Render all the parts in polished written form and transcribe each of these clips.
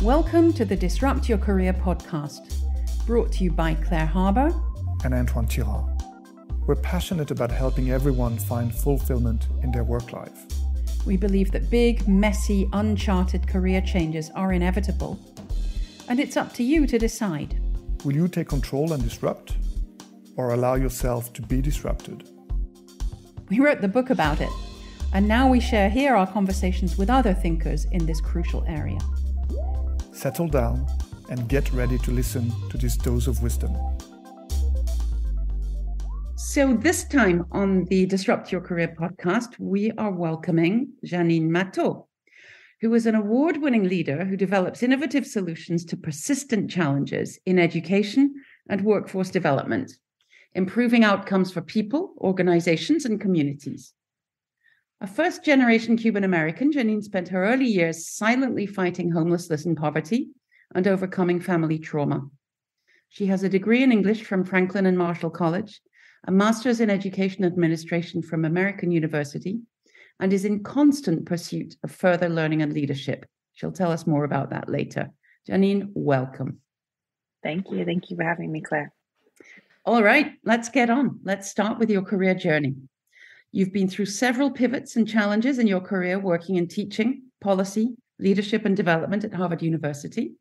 Welcome to the Disrupt Your Career podcast, brought to you by Claire Harbour and Antoine Tirard. We're passionate about helping everyone find fulfillment in their work life. We believe that big, messy, uncharted career changes are inevitable, and it's up to you to decide. Will you take control and disrupt, or allow yourself to be disrupted? We wrote the book about it, and now we share here our conversations with other thinkers in this crucial area. Settle down and get ready to listen to this dose of wisdom. So this time on the Disrupt Your Career podcast, we are welcoming Janine Mathó, who is an award-winning leader who develops innovative solutions to persistent challenges in education and workforce development, improving outcomes for people, organizations, and communities. A first-generation Cuban-American, Janine spent her early years silently fighting homelessness and poverty and overcoming family trauma. She has a degree in English from Franklin and Marshall College, a master's in education administration from American University, and is in constant pursuit of further learning and leadership. She'll tell us more about that later. Janine, welcome. Thank you. Thank you for having me, Claire. All right, let's get on. Let's start with your career journey. You've been through several pivots and challenges in your career working in teaching, policy, leadership, and development at Harvard University.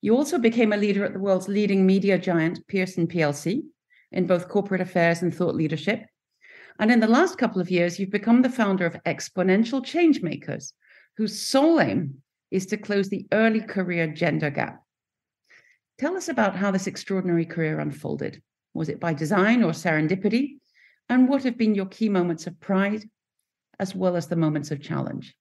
You also became a leader at the world's leading media giant, Pearson plc, in both corporate affairs and thought leadership. And in the last couple of years, you've become the founder of ExponentialChangemakers, whose sole aim is to close the early career gender gap. Tell us about how this extraordinary career unfolded. Was it by design or serendipity? And what have been your key moments of pride, as well as the moments of challenge?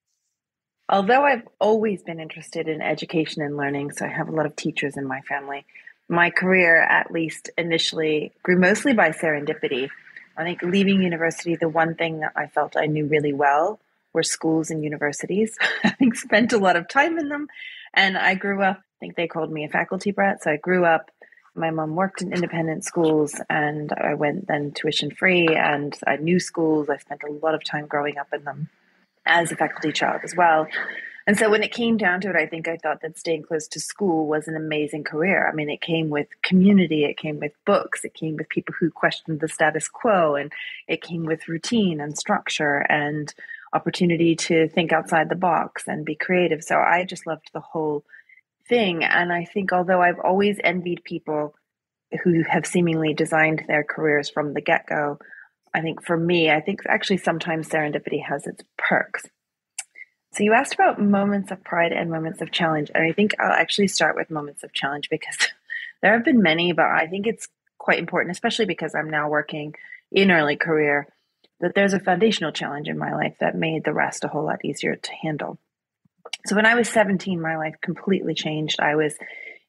Although I've always been interested in education and learning, so I have a lot of teachers in my family, my career, at least initially, grew mostly by serendipity. I think leaving university, the one thing that I felt I knew really well were schools and universities. Having spent a lot of time in them. And I grew up, I think they called me a faculty brat. So I grew up, my mom worked in independent schools and I went then tuition free, and I knew schools. I spent a lot of time growing up in them as a faculty child as well. And so when it came down to it, I think I thought that staying close to school was an amazing career. I mean, it came with community, it came with books, it came with people who questioned the status quo, and it came with routine and structure and opportunity to think outside the box and be creative. So I just loved the whole thing. And I think although I've always envied people who have seemingly designed their careers from the get-go, I think for me, I think actually sometimes serendipity has its perks. So you asked about moments of pride and moments of challenge. And I think I'll actually start with moments of challenge because there have been many, but I think it's quite important, especially because I'm now working in early career, that there's a foundational challenge in my life that made the rest a whole lot easier to handle. So when I was 17, my life completely changed. I was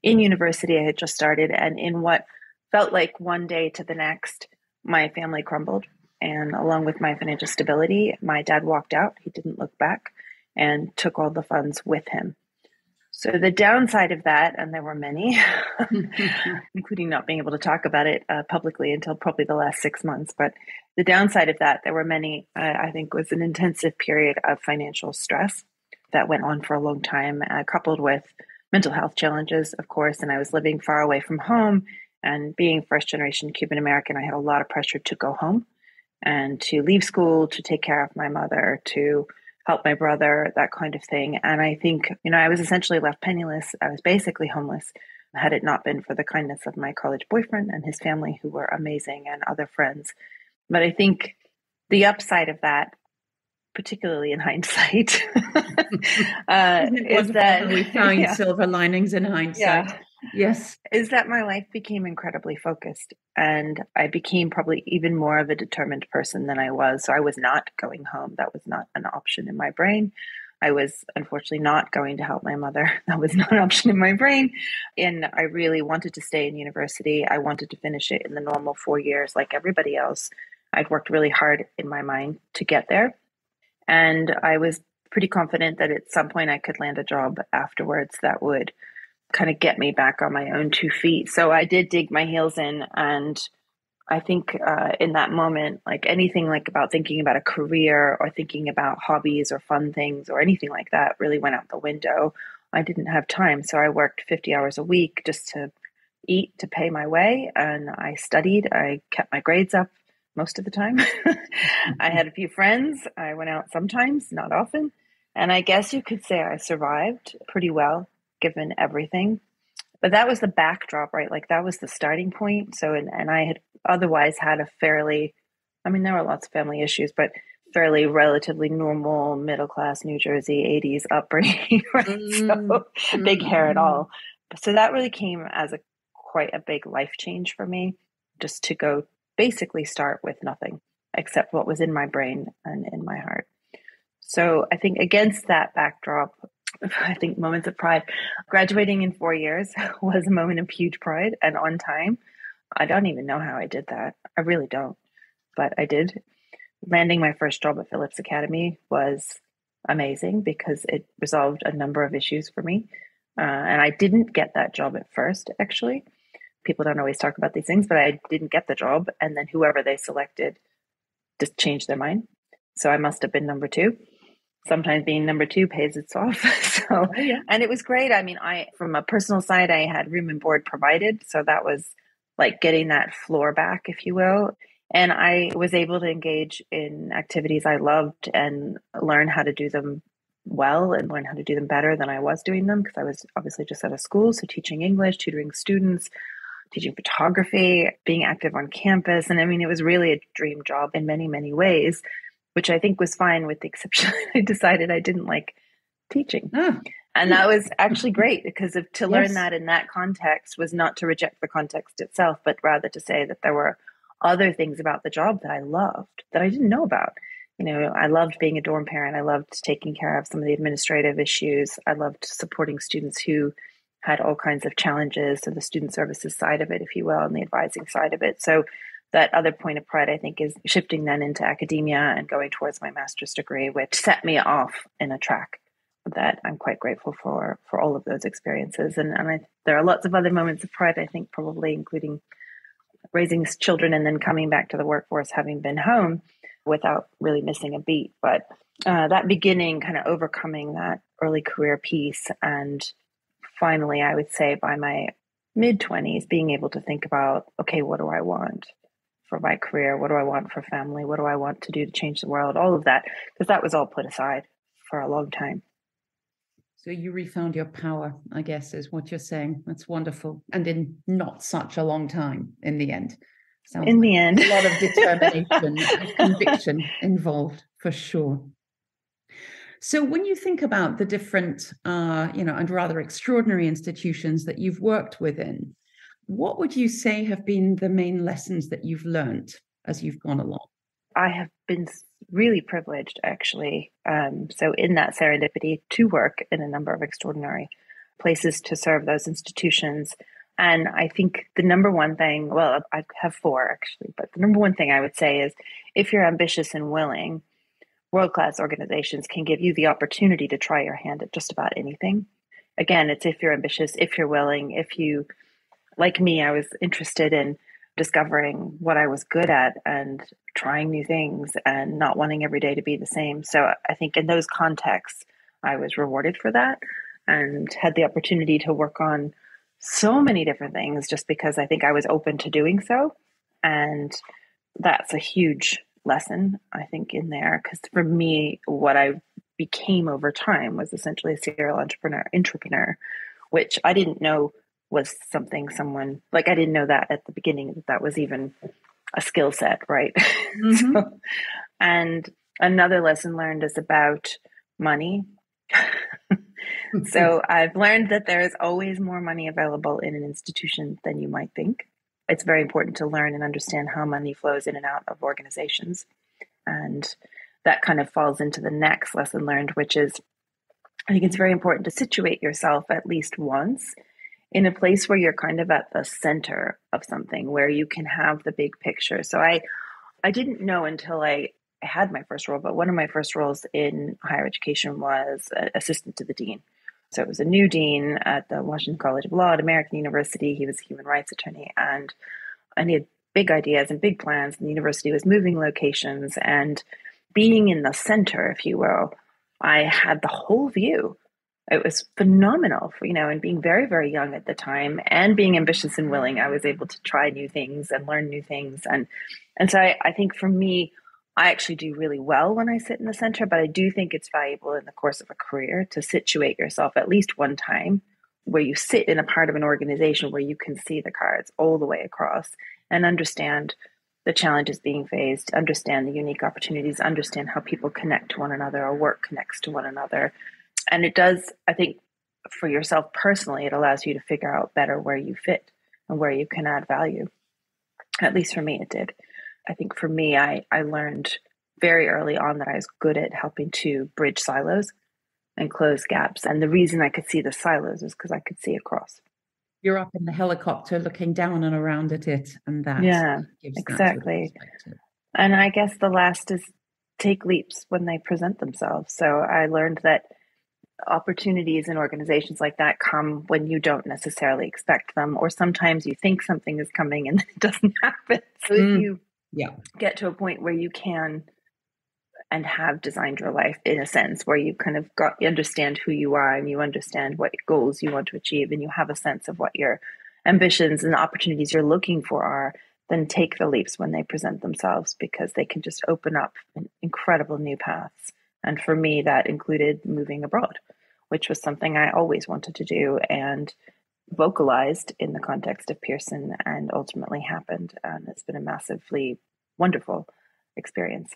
in university, I had just started, and in what felt like one day to the next, my family crumbled. And along with my financial stability, my dad walked out. He didn't look back and took all the funds with him. So the downside of that, and there were many, including not being able to talk about it publicly until probably the last 6 months, but the downside of that, there were many, I think was an intensive period of financial stress that went on for a long time, coupled with mental health challenges, of course, and I was living far away from home, and being first generation Cuban-American, I had a lot of pressure to go home and to leave school, to take care of my mother, to help my brother, that kind of thing. And I think, I was essentially left penniless. I was basically homeless had it not been for the kindness of my college boyfriend and his family, who were amazing, and other friends. But I think the upside of that, particularly in hindsight, is that we find silver linings in hindsight. Yeah. Yes. Is that my life became incredibly focused, and I became probably even more of a determined person than I was. So I was not going home. That was not an option in my brain. I was unfortunately not going to help my mother. That was not an option in my brain. And I really wanted to stay in university. I wanted to finish it in the normal 4 years like everybody else. I'd worked really hard in my mind to get there. And I was pretty confident that at some point I could land a job afterwards that would kind of get me back on my own 2 feet. So I did dig my heels in, and I think in that moment, like anything like about thinking about a career or thinking about hobbies or fun things or anything like that really went out the window. I didn't have time. So I worked 50 hours a week just to eat, to pay my way. And I studied. I kept my grades up most of the time. I had a few friends. I went out sometimes, not often. And I guess you could say I survived pretty well given everything. But that was the backdrop, right? Like that was the starting point. So, and I had otherwise had a fairly, I mean, there were lots of family issues, but fairly relatively normal middle class New Jersey 80s upbringing, right? So big hair at all. So that really came as quite a big life change for me, just to go basically start with nothing except what was in my brain and in my heart. So I think against that backdrop, I think moments of pride. Graduating in 4 years was a moment of huge pride and on time. I don't even know how I did that. I really don't, but I did. Landing my first job at Phillips Academy was amazing because it resolved a number of issues for me. And I didn't get that job at first, actually. People don't always talk about these things, but I didn't get the job. And then whoever they selected just changed their mind. So I must have been number two. Sometimes being number two pays its off. So, and it was great. I mean, from a personal side, I had room and board provided. So that was like getting that floor back, if you will. And I was able to engage in activities I loved and learn how to do them well and learn how to do them better than I was doing them, because I was obviously just out of school. So teaching English, tutoring students, teaching photography, being active on campus. And I mean, it was really a dream job in many, many ways, which I think was fine with the exception I decided I didn't like teaching. And that was actually great because to learn that in that context was not to reject the context itself, but rather to say that there were other things about the job that I loved that I didn't know about. You know, I loved being a dorm parent. I loved taking care of some of the administrative issues. I loved supporting students who had all kinds of challenges. So the student services side of it, if you will, and the advising side of it. So that other point of pride, I think, is shifting then into academia and going towards my master's degree, which set me off in a track that I'm quite grateful for all of those experiences. And there are lots of other moments of pride, I think, probably including raising children and then coming back to the workforce, having been home without really missing a beat. But that beginning, kind of overcoming that early career piece. And finally, I would say by my mid-20s, being able to think about, okay, what do I want for my career? What do I want for family? What do I want to do to change the world? All of that, because that was all put aside for a long time. So you refound your power, I guess, is what you're saying. That's wonderful. And in not such a long time in the end. Sounds in the end. A lot of determination and conviction involved, for sure. So when you think about the different, and rather extraordinary institutions that you've worked within, what would you say have been the main lessons that you've learned as you've gone along? I have been really privileged, actually. So in that serendipity to work in a number of extraordinary places to serve those institutions. And I think the number one thing, well, I have four actually, but the number one thing I would say is if you're ambitious and willing, world-class organizations can give you the opportunity to try your hand at just about anything. Again, it's if you're ambitious, if you're willing, if you, like me, I was interested in discovering what I was good at and trying new things and not wanting every day to be the same. So I think in those contexts, I was rewarded for that and had the opportunity to work on so many different things just because I think I was open to doing so. And that's a huge lesson, I think, in there. Because for me, what I became over time was essentially a serial entrepreneur, which I didn't know was something I didn't know that at the beginning, that was even a skill set, right? Mm-hmm. And another lesson learned is about money. So I've learned that there is always more money available in an institution than you might think. It's very important to learn and understand how money flows in and out of organizations. And that kind of falls into the next lesson learned, which is, I think it's very important to situate yourself at least once in a place where you're kind of at the center of something, where you can have the big picture. So I didn't know until I had my first role, but one of my first roles in higher education was assistant to the dean. So it was a new dean at the Washington College of Law at American University. He was a human rights attorney, and he had big ideas and big plans, and the university was moving locations, and being in the center, if you will, I had the whole view. It was phenomenal, and being very, very young at the time and being ambitious and willing, I was able to try new things and learn new things. And so I think for me, I actually do really well when I sit in the center, but I do think it's valuable in the course of a career to situate yourself at least one time where you sit in a part of an organization where you can see the cards all the way across and understand the challenges being faced, understand the unique opportunities, understand how people connect to one another or work connects to one another. And it does, I think, for yourself personally, it allows you to figure out better where you fit and where you can add value. At least for me, it did. I think for me, I learned very early on that I was good at helping to bridge silos and close gaps. And the reason I could see the silos is because I could see across. You're up in the helicopter looking down and around at it. And that gives exactly. That sort of perspective. And I guess the last is take leaps when they present themselves. So I learned that opportunities in organizations like that come when you don't necessarily expect them, or sometimes you think something is coming and it doesn't happen. So if you get to a point where you can and have designed your life in a sense where you kind of you understand who you are and you understand what goals you want to achieve and you have a sense of what your ambitions and the opportunities you're looking for are, then take the leaps when they present themselves, because they can just open up incredible new paths. And for me, that included moving abroad, which was something I always wanted to do and vocalized in the context of Pearson and ultimately happened. And it's been a massively wonderful experience.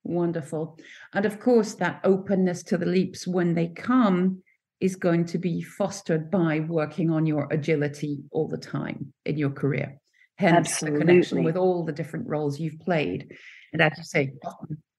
Wonderful. And of course, that openness to the leaps when they come is going to be fostered by working on your agility all the time in your career. Hence, Absolutely. The connection with all the different roles you've played. And as you say,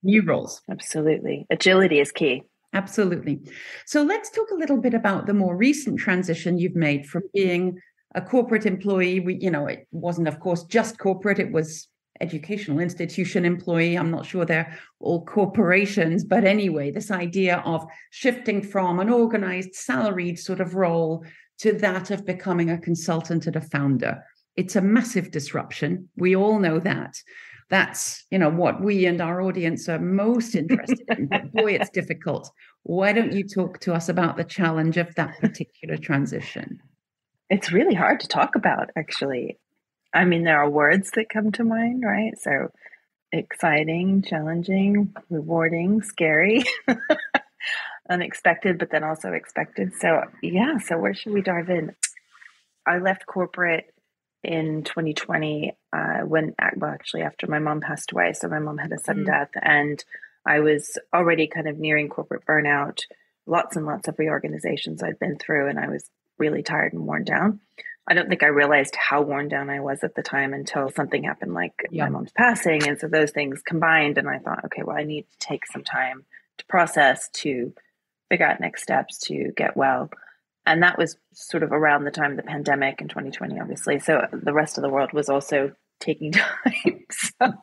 new roles. Absolutely. Agility is key. Absolutely. So let's talk a little bit about the more recent transition you've made from being a corporate employee. It wasn't, of course, just corporate. It was educational institution employee. I'm not sure they're all corporations, but anyway, this idea of shifting from an organized, salaried sort of role to that of becoming a consultant and a founder. It's a massive disruption. We all know that. That's, what we and our audience are most interested in. But boy, it's difficult. Why don't you talk to us about the challenge of that particular transition? It's really hard to talk about, actually. I mean, there are words that come to mind, right? So exciting, challenging, rewarding, scary, unexpected, but then also expected. So where should we dive in? I left corporate in 2020 after my mom passed away. So my mom had a sudden death, and I was already kind of nearing corporate burnout, lots and lots of reorganizations I'd been through, and I was really tired and worn down. I don't think I realized how worn down I was at the time until something happened, like my mom's passing. And so those things combined, and I thought, okay, well, I need to take some time to process, to figure out next steps, to get well. And that was sort of around the time of the pandemic in 2020, obviously. So the rest of the world was also taking time. So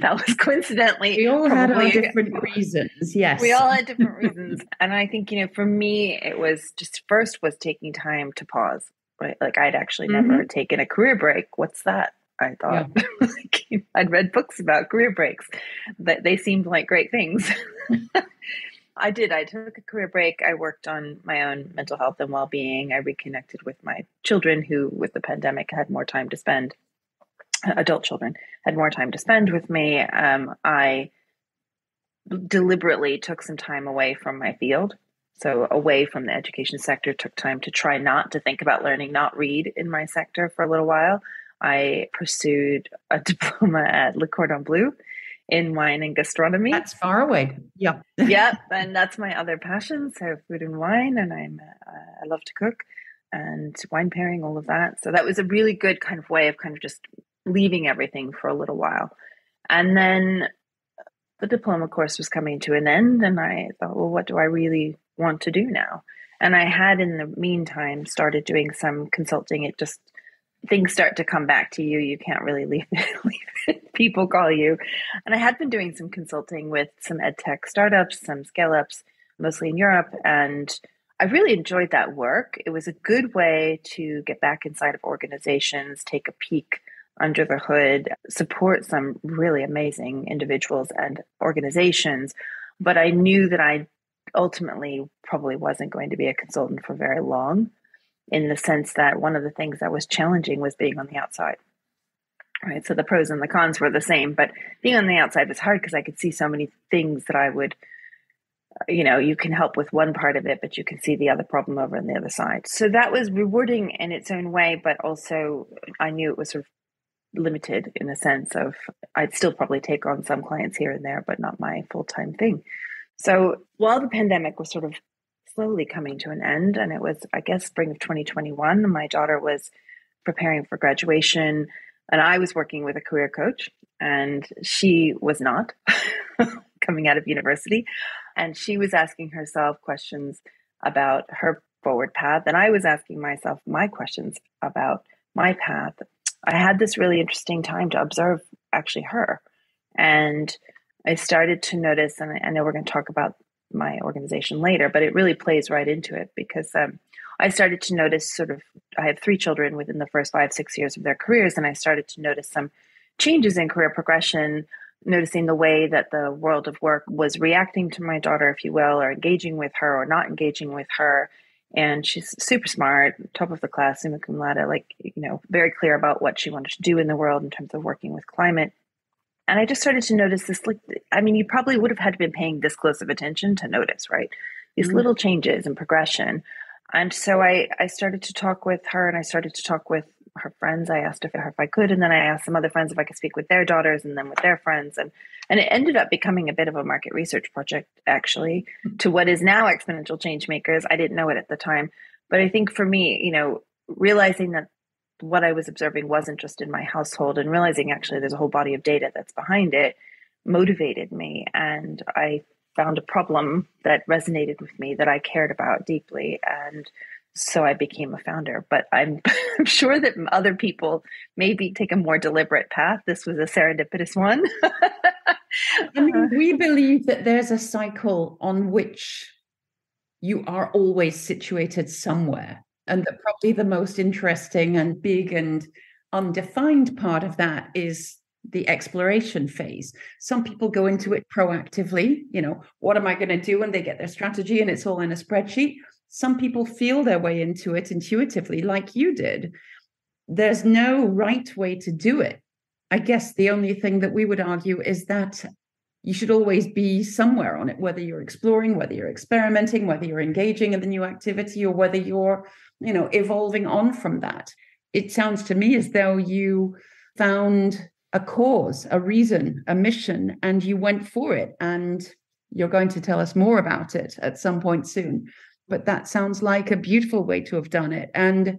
that was coincidentally. We all had our different reasons. Yes. We all had different reasons. And I think, for me, it was just first was taking time to pause, right? Like I'd actually never taken a career break. What's that? I thought. I'd read books about career breaks. They seemed like great things. I did. I took a career break. I worked on my own mental health and well-being. I reconnected with my children who, with the pandemic, had more time to spend. Adult children had more time to spend with me. I deliberately took some time away from my field. So away from the education sector, took time to try not to think about learning, not read in my sector for a little while. I pursued a diploma at Le Cordon Bleu in wine and gastronomy. That's far away. Yeah. Yeah. And that's my other passion. So food and wine. And I love to cook and wine pairing, all of that. So that was a really good kind of way of kind of just leaving everything for a little while. And then the diploma course was coming to an end. And I thought, well, what do I really want to do now? And I had in the meantime started doing some consulting. Things start to come back to you. You can't really leave it. People call you. And I had been doing some consulting with some ed tech startups, some scale ups, mostly in Europe. And I really enjoyed that work. It was a good way to get back inside of organizations, take a peek under the hood, support some really amazing individuals and organizations. But I knew that I ultimately probably wasn't going to be a consultant for very long, in the sense that one of the things that was challenging was being on the outside. Right. So the pros and the cons were the same, but being on the outside was hard because I could see so many things that I would, you can help with one part of it, but you can see the other problem over on the other side. So that was rewarding in its own way, but also I knew it was sort of limited in the sense of I'd still probably take on some clients here and there, but not my full-time thing. So while the pandemic was sort of slowly coming to an end, and it was, I guess, spring of 2021, my daughter was preparing for graduation, and I was working with a career coach, and she was not coming out of university. And she was asking herself questions about her forward path. And I was asking myself my questions about my path. I had this really interesting time to observe actually her. And I started to notice, and I know we're going to talk about my organization later, but it really plays right into it because I started to notice I have 3 children within the first 5-6 years of their careers. And I started to notice some changes in career progression, noticing the way that the world of work was reacting to my daughter, if you will, or engaging with her or not engaging with her. And she's super smart, top of the class, summa cum laude, very clear about what she wanted to do in the world in terms of working with climate. And I just started to notice this, you probably would have had to been paying this close of attention to notice, right? These little changes and progression. And so I started to talk with her, and I started to talk with her friends. I asked her if I could, and then I asked some other friends if I could speak with their daughters and then with their friends. And it ended up becoming a bit of a market research project, actually, to what is now Exponential Changemakers. I didn't know it at the time. But I think for me, realizing that what I was observing wasn't just in my household and realizing actually there's a whole body of data that's behind it motivated me. And I found a problem that resonated with me that I cared about deeply. And so I became a founder. But I'm sure that other people maybe take a more deliberate path. This was a serendipitous one. We believe that there's a cycle on which you are always situated somewhere. And that probably the most interesting and big and undefined part of that is the exploration phase. Some people go into it proactively, what am I going to do? And they get their strategy and it's all in a spreadsheet. Some people feel their way into it intuitively, like you did. There's no right way to do it. I guess the only thing that we would argue is that you should always be somewhere on it, whether you're exploring, whether you're experimenting, whether you're engaging in the new activity, or whether you're, evolving on from that. It sounds to me as though you found a cause, a reason, a mission, and you went for it. And you're going to tell us more about it at some point soon. But that sounds like a beautiful way to have done it, and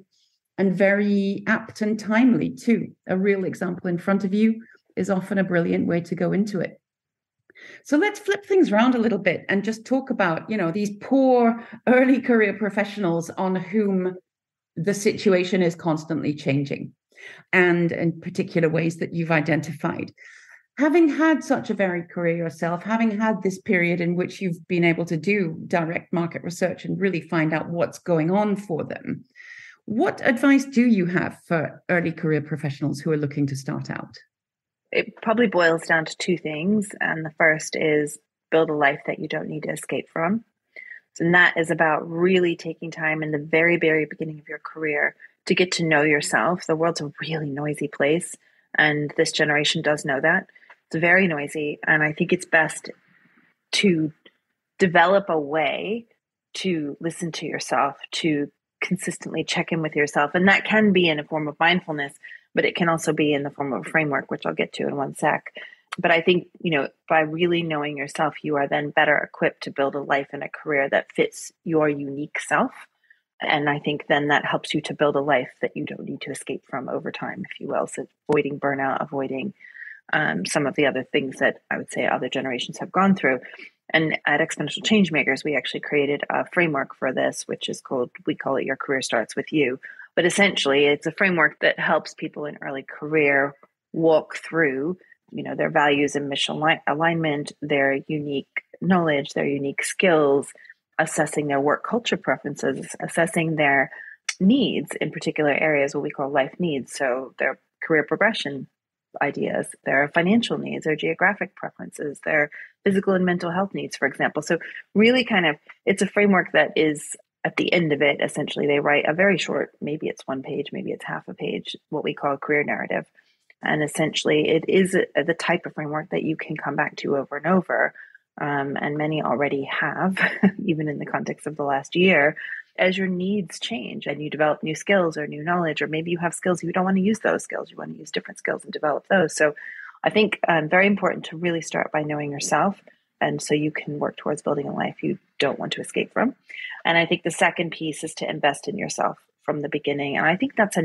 very apt and timely too. A real example in front of you is often a brilliant way to go into it. So let's flip things around a little bit and just talk about, these poor early career professionals on whom the situation is constantly changing, and in particular ways that you've identified. Having had such a varied career yourself, having had this period in which you've been able to do direct market research and really find out what's going on for them, what advice do you have for early career professionals who are looking to start out? It probably boils down to 2 things. And the first is build a life that you don't need to escape from. And that is about really taking time in the very, very beginning of your career to get to know yourself. The world's a really noisy place, and this generation does know that. It's very noisy, and I think it's best to develop a way to listen to yourself, to consistently check in with yourself. And that can be in a form of mindfulness, but it can also be in the form of a framework, which I'll get to in one sec. But I think, by really knowing yourself, you are then better equipped to build a life and a career that fits your unique self. And I think then that helps you to build a life that you don't need to escape from over time, if you will. So avoiding burnout, avoiding some of the other things that I would say other generations have gone through. And at Exponential Changemakers, we actually created a framework for this, which is we call it Your Career Starts With You. But essentially, it's a framework that helps people in early career walk through, their values and mission alignment, their unique knowledge, their unique skills, assessing their work culture preferences, assessing their needs in particular areas, what we call life needs. So their career progression ideas. There are financial needs, there are geographic preferences, there are physical and mental health needs, for example. So really it's a framework that is, at the end of it, essentially they write a very short, maybe it's one page, maybe it's half a page, what we call a career narrative. And essentially it is the type of framework that you can come back to over and over. And many already have, even in the context of the last year, as your needs change and you develop new skills or new knowledge, or maybe you have skills, you don't want to use those skills, you want to use different skills and develop those. So I think very important to really start by knowing yourself. And so you can work towards building a life you don't want to escape from. And I think the second piece is to invest in yourself from the beginning. And I think that's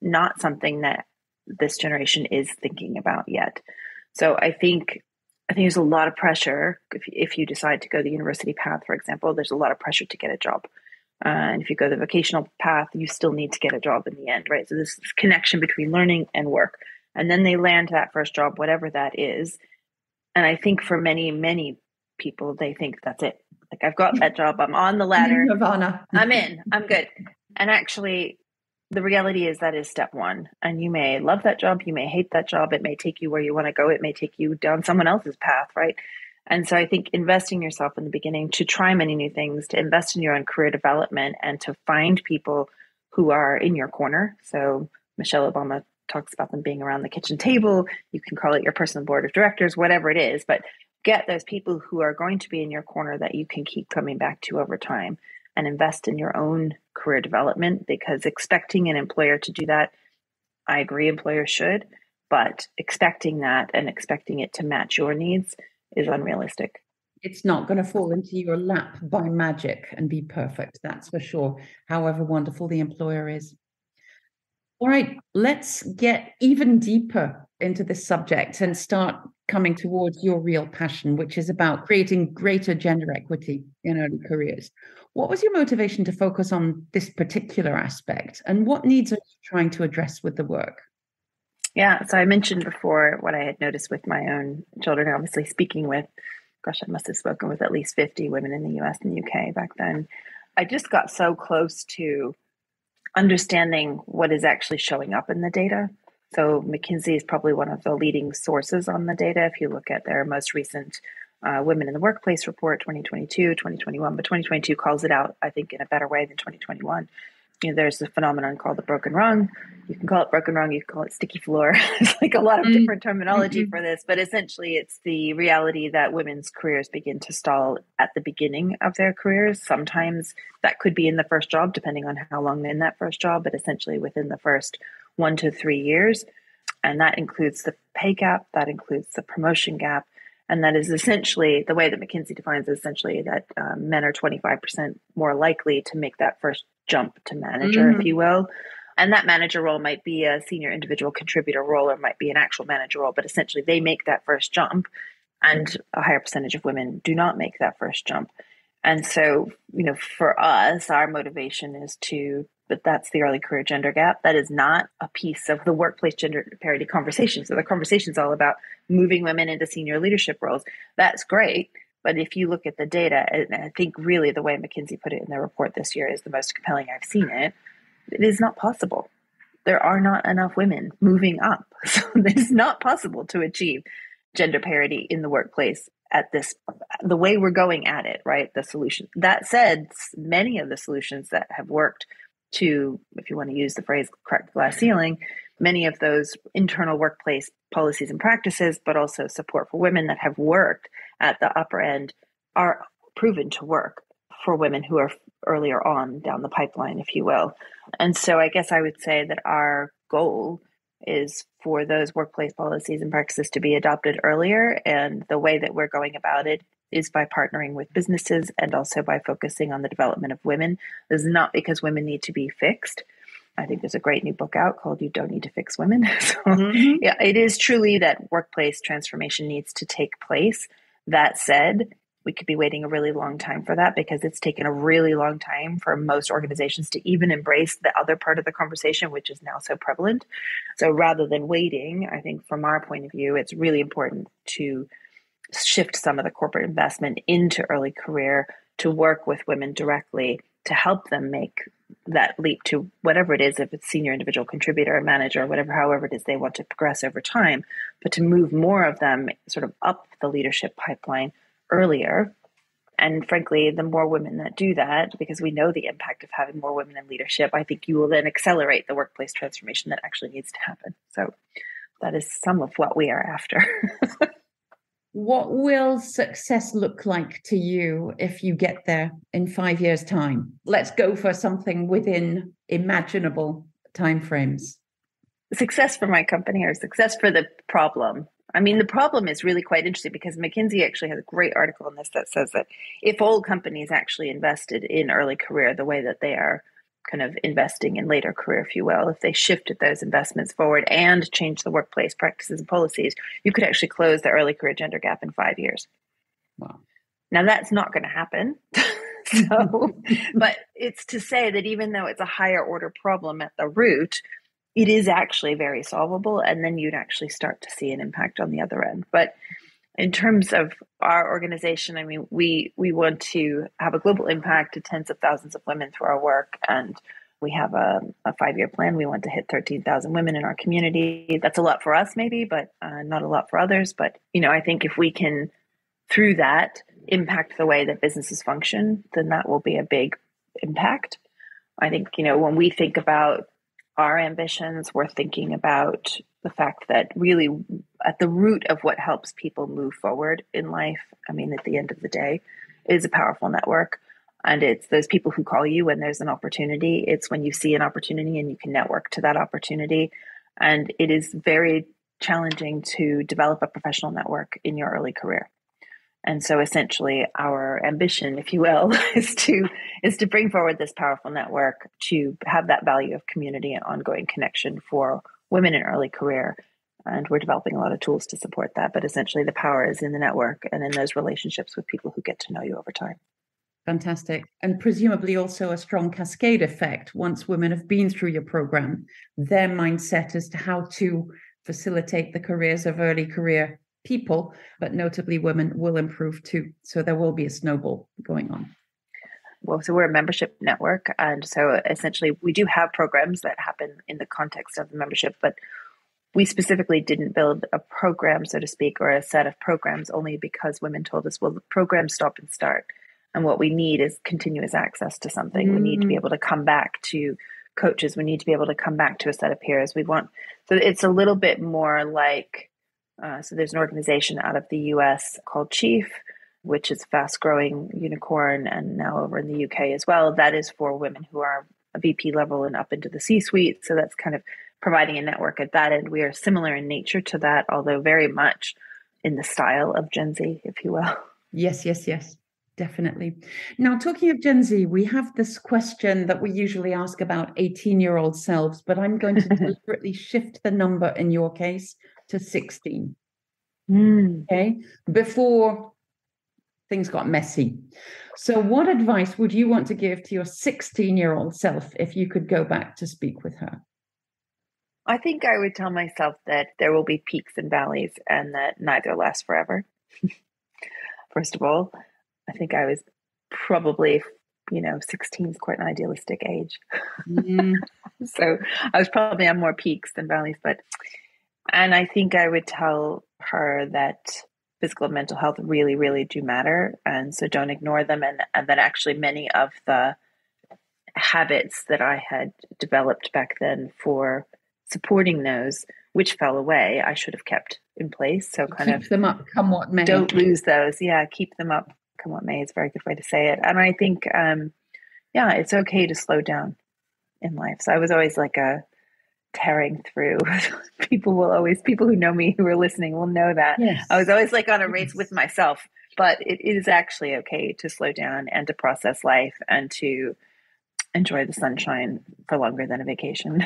not something that this generation is thinking about yet. So I think there's a lot of pressure if you decide to go the university path, for example, there's a lot of pressure to get a job. And if you go the vocational path, you still need to get a job in the end, right? So this connection between learning and work. And then they land that first job, whatever that is. And I think for many, many people, they think that's it. Like, I've got that job, I'm on the ladder, Nirvana. I'm in, I'm good. And actually, the reality is that is step one. And you may love that job, you may hate that job, it may take you where you want to go, it may take you down someone else's path, right? And so I think investing in yourself in the beginning to try many new things, to invest in your own career development, and to find people who are in your corner. So Michelle Obama talks about them being around the kitchen table. You can call it your personal board of directors, whatever it is, but get those people who are going to be in your corner that you can keep coming back to over time, and invest in your own career development, because expecting an employer to do that, I agree, employers should, but expecting that and expecting it to match your needs is unrealistic. It's not going to fall into your lap by magic and be perfect, that's for sure, however wonderful the employer is. All right, let's get even deeper into this subject and start coming towards your real passion, which is about creating greater gender equity in early careers. What was your motivation to focus on this particular aspect, and what needs are you trying to address with the work? Yeah, so I mentioned before what I had noticed with my own children, obviously speaking with, I must have spoken with at least 50 women in the US and the UK back then. I just got so close to understanding what is actually showing up in the data. So McKinsey is probably one of the leading sources on the data. If you look at their most recent Women in the Workplace report, 2022, 2021, but 2022 calls it out, I think, in a better way than 2021. There's a phenomenon called the broken rung. You can call it broken rung, you can call it sticky floor. There's like a lot of different terminology for this, but essentially it's the reality that women's careers begin to stall at the beginning of their careers. Sometimes that could be in the first job, depending on how long they're in that first job, but essentially within the first 1 to 3 years. And that includes the pay gap, that includes the promotion gap. And that is essentially, the way that McKinsey defines it, essentially that men are 25% more likely to make that first jump to manager, if you will. And that manager role might be a senior individual contributor role, or might be an actual manager role, but essentially they make that first jump, and a higher percentage of women do not make that first jump. And so, for us, our motivation is but that's the early career gender gap. That is not a piece of the workplace gender parity conversation. So the conversation is all about moving women into senior leadership roles. That's great. But if you look at the data, and I think really the way McKinsey put it in their report this year is the most compelling I've seen it, it is not possible. There are not enough women moving up. So it is not possible to achieve gender parity in the workplace at the way we're going at it, right? The solution. That said, many of the solutions that have worked to, if you want to use the phrase, crack the glass ceiling, many of those internal workplace policies and practices, but also support for women that have worked at the upper end, are proven to work for women who are earlier on down the pipeline, if you will. And so I guess I would say that our goal is for those workplace policies and practices to be adopted earlier. And the way that we're going about it is by partnering with businesses and also by focusing on the development of women. This is not because women need to be fixed. I think there's a great new book out called You Don't Need to Fix Women. So yeah, it is truly that workplace transformation needs to take place. That said, we could be waiting a really long time for that, because it's taken a really long time for most organizations to even embrace the other part of the conversation, which is now so prevalent. So rather than waiting, I think from our point of view, it's really important to shift some of the corporate investment into early career to work with women directly to help them make that leap to whatever it is, if it's senior individual contributor or manager or whatever, however it is they want to progress over time, but to move more of them sort of up the leadership pipeline earlier. And frankly, the more women that do that, because we know the impact of having more women in leadership, I think you will then accelerate the workplace transformation that actually needs to happen. So that is some of what we are after. What will success look like to you if you get there in 5 years' time? Let's go for something within imaginable timeframes. Success for my company or success for the problem? I mean, the problem is really quite interesting because McKinsey actually has a great article on this that says that if all companies actually invested in early career the way that they are kind of investing in later career, if you will, if they shifted those investments forward and changed the workplace practices and policies, you could actually close the early career gender gap in 5 years. Wow. Now, that's not going to happen. So, but it's to say that even though it's a higher order problem at the root, it is actually very solvable. And then you'd actually start to see an impact on the other end. But in terms of our organization, I mean, we want to have a global impact to tens of thousands of women through our work. And we have a 5-year plan. We want to hit 13,000 women in our community. That's a lot for us, maybe, but not a lot for others. But, I think if we can, through that, impact the way that businesses function, then that will be a big impact. I think, when we think about our ambitions, we're thinking about the fact that really at the root of what helps people move forward in life, I mean, at the end of the day, is a powerful network. And it's those people who call you when there's an opportunity. It's when you see an opportunity and you can network to that opportunity. And it is very challenging to develop a professional network in your early career. And so essentially our ambition, if you will, is to bring forward this powerful network to have that value of community and ongoing connection for women in early career. And we're developing a lot of tools to support that. But essentially the power is in the network and in those relationships with people who get to know you over time. Fantastic. And presumably also a strong cascade effect. Once women have been through your program, their mindset as to how to facilitate the careers of early career people, but notably women, will improve too. So there will be a snowball going on. Well, so we're a membership network. And so essentially we do have programs that happen in the context of the membership, but we specifically didn't build a program, so to speak, or a set of programs only because women told us, well, the programs stop and start. And what we need is continuous access to something. We need to be able to come back to coaches. We need to be able to come back to a set of peers. So it's a little bit more like, so there's an organization out of the US called Chief, which is a fast-growing unicorn, and now over in the UK as well. That is for women who are a VP level and up into the C-suite. So that's kind of providing a network at that end. We are similar in nature to that, although very much in the style of Gen Z, if you will. Yes. Definitely. Now, talking of Gen Z, we have this question that we usually ask about 18-year-old selves, but I'm going to deliberately shift the number in your case to 16. Okay, before things got messy. So what advice would you want to give to your 16-year-old self if you could go back to speak with her? I think I would tell myself that there will be peaks and valleys and that neither lasts forever. First of all, I think I was probably, 16 is quite an idealistic age. So I was probably on more peaks than valleys, and I think I would tell her that physical and mental health really, really do matter. And so don't ignore them. And that actually many of the habits that I had developed back then for supporting those, which fell away, I should have kept in place. So keep them up, come what may. Don't lose those. Yeah, keep them up, come what may is a very good way to say it. And I think, it's okay to slow down in life. So I was always like tearing through. People who know me, who are listening, will know that. Yes. I was always like on a race with myself, but it is actually okay to slow down and to process life and to enjoy the sunshine for longer than a vacation.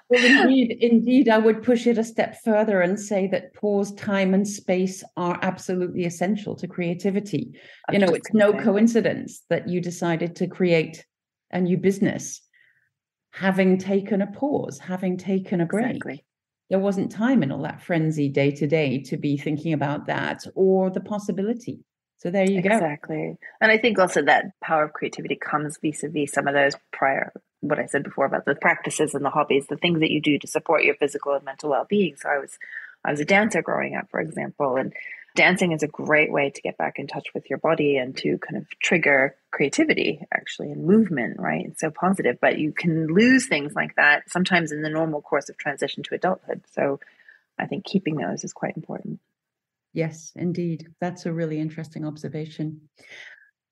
Well, indeed, I would push it a step further and say that pause, time, and space are absolutely essential to creativity. It's no coincidence that you decided to create a new business, having taken a pause, having taken a break. Exactly. There wasn't time in all that frenzy day to day to be thinking about that or the possibility. So there you go. Exactly. And I think also that power of creativity comes vis-a-vis some of those prior, what I said before about the practices and the hobbies, the things that you do to support your physical and mental well-being. So I was a dancer growing up, for example, and dancing is a great way to get back in touch with your body and to kind of trigger creativity, actually, and movement, right? It's so positive, but you can lose things like that sometimes in the normal course of transition to adulthood. So I think keeping those is quite important. Yes, indeed. That's a really interesting observation.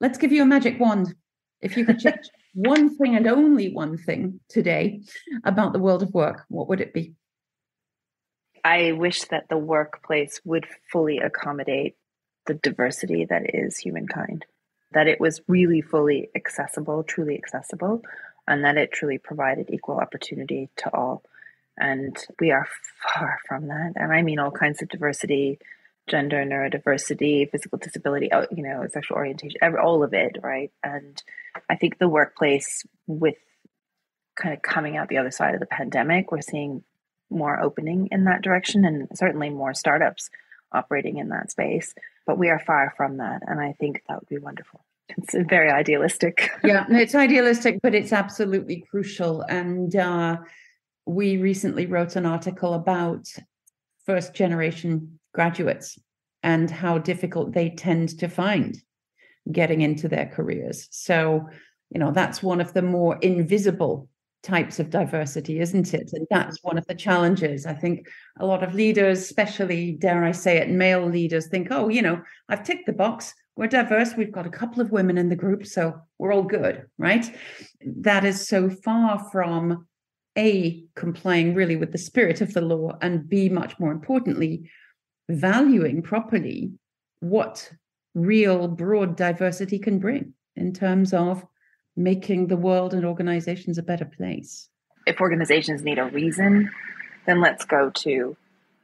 Let's give you a magic wand. If you could change one thing and only one thing today about the world of work, what would it be? I wish that the workplace would fully accommodate the diversity that is humankind, that it was really fully accessible, truly accessible, and that it truly provided equal opportunity to all. And we are far from that. And I mean all kinds of diversity, gender, neurodiversity, physical disability, sexual orientation, all of it, right? And I think the workplace, with kind of coming out the other side of the pandemic, we're seeing more opening in that direction, and certainly more startups operating in that space. But we are far from that. And I think that would be wonderful. It's very idealistic. Yeah, it's idealistic, but it's absolutely crucial. And we recently wrote an article about first generation graduates and how difficult they tend to find getting into their careers. So, that's one of the more invisible types of diversity, isn't it? And that's one of the challenges. I think a lot of leaders, especially, dare I say it, male leaders, think, oh, I've ticked the box. We're diverse. We've got a couple of women in the group, so we're all good, right? That is so far from A, complying really with the spirit of the law, and B, much more importantly, valuing properly what real broad diversity can bring in terms of making the world and organizations a better place. If organizations need a reason, then let's go to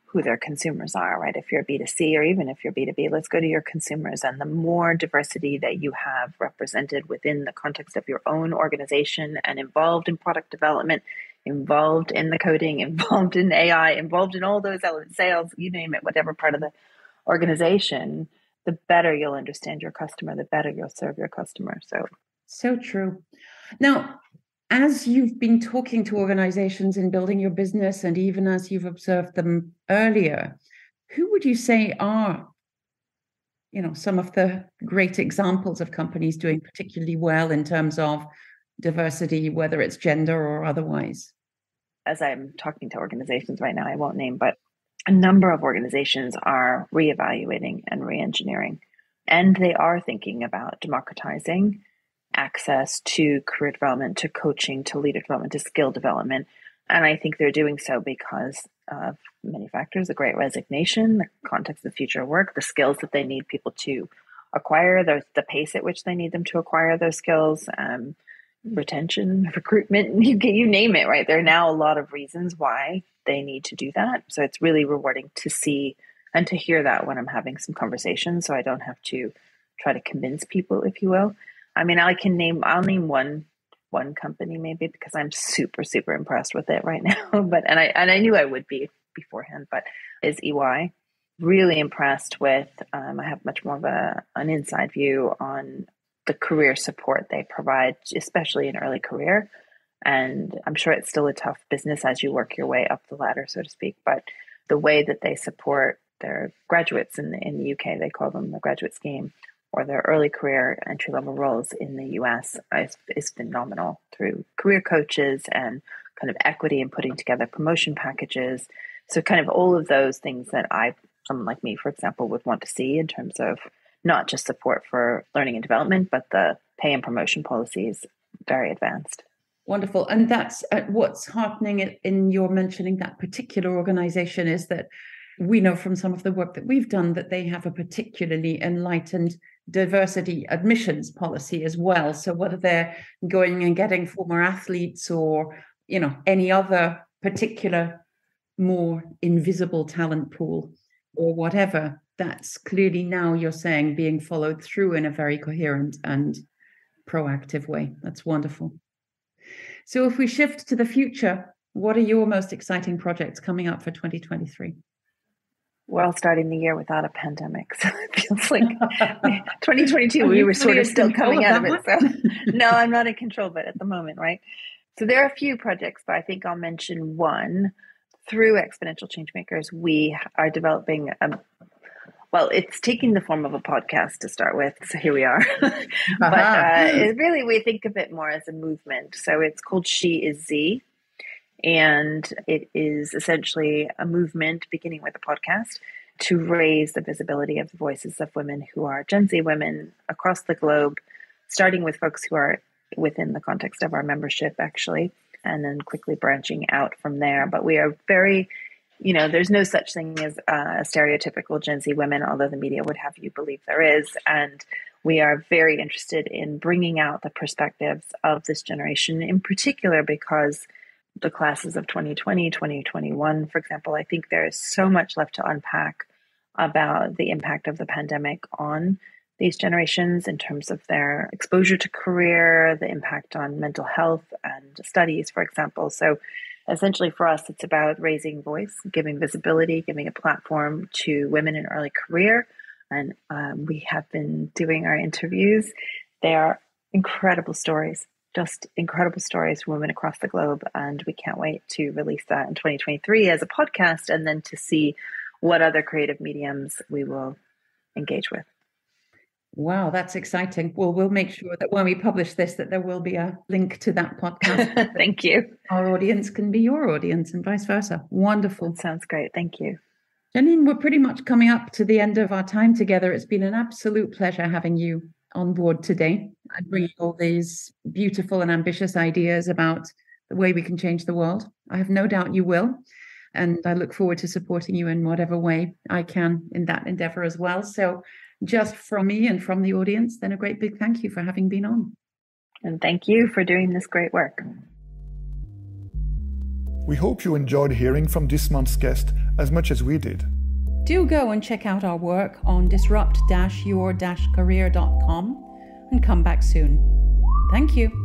who their consumers are, right? If you're B2C or even if you're B2B, let's go to your consumers. And the more diversity that you have represented within the context of your own organization and involved in product development, involved in the coding, involved in AI, involved in all those elements, sales, you name it, whatever part of the organization, the better you'll understand your customer, the better you'll serve your customer. So true. Now, as you've been talking to organizations in building your business, and even as you've observed them earlier, who would you say are, some of the great examples of companies doing particularly well in terms of diversity, whether it's gender or otherwise? As I'm talking to organizations right now, I won't name, but a number of organizations are reevaluating and reengineering, and they are thinking about democratizing access to career development, to coaching, to leader development, to skill development. And I think they're doing so because of many factors: the Great Resignation, the context of future work, the skills that they need people to acquire, the pace at which they need them to acquire those skills, retention, recruitment, you name it, right? There are now a lot of reasons why they need to do that. So it's really rewarding to see and to hear that when I'm having some conversations, so I don't have to try to convince people, if you will. I mean, I'll name one company maybe, because I'm super, super impressed with it right now. But I knew I would be beforehand, but is EY. Really impressed with, I have much more of an inside view on the career support they provide, especially in early career. And I'm sure it's still a tough business as you work your way up the ladder, so to speak. But the way that they support their graduates in the UK, they call them the graduate scheme, or their early career entry-level roles in the US is phenomenal, through career coaches and kind of equity and putting together promotion packages. So kind of all of those things that someone like me, for example, would want to see in terms of not just support for learning and development, but the pay and promotion policies, very advanced. Wonderful. And that's what's heartening in your mentioning that particular organization is that we know from some of the work that we've done that they have a particularly enlightened diversity admissions policy as well. So whether they're going and getting former athletes or, any other particular more invisible talent pool or whatever, that's clearly now, you're saying, being followed through in a very coherent and proactive way. That's wonderful. So if we shift to the future, what are your most exciting projects coming up for 2023? we're all starting the year without a pandemic. So it feels like 2022, we were sort of still coming out of it. So no, I'm not in control, but at the moment, right? So there are a few projects, but I think I'll mention one. Through Exponential Changemakers, we are developing it's taking the form of a podcast to start with. So here we are. But really, we think of it more as a movement. So it's called She is Z. And it is essentially a movement, beginning with a podcast, to raise the visibility of the voices of women who are Gen Z women across the globe, starting with folks who are within the context of our membership, actually, and then quickly branching out from there. But we are very, there's no such thing as a stereotypical Gen Z women, although the media would have you believe there is. And we are very interested in bringing out the perspectives of this generation, in particular because the classes of 2020, 2021, for example, I think there is so much left to unpack about the impact of the pandemic on these generations in terms of their exposure to career, the impact on mental health and studies, for example. So essentially for us, it's about raising voice, giving visibility, giving a platform to women in early career. And we have been doing our interviews. They are incredible stories, just incredible stories from women across the globe. And we can't wait to release that in 2023 as a podcast, and then to see what other creative mediums we will engage with. Wow, that's exciting. Well, we'll make sure that when we publish this, that there will be a link to that podcast. Thank you. Our audience can be your audience and vice versa. Wonderful. That sounds great. Thank you. Janine, we're pretty much coming up to the end of our time together. It's been an absolute pleasure having you on board today and bringing all these beautiful and ambitious ideas about the way we can change the world. I have no doubt you will. And I look forward to supporting you in whatever way I can in that endeavor as well. So just from me and from the audience, then a great big thank you for having been on. And thank you for doing this great work. We hope you enjoyed hearing from this month's guest as much as we did. Do go and check out our work on disrupt-your-career.com and come back soon. Thank you.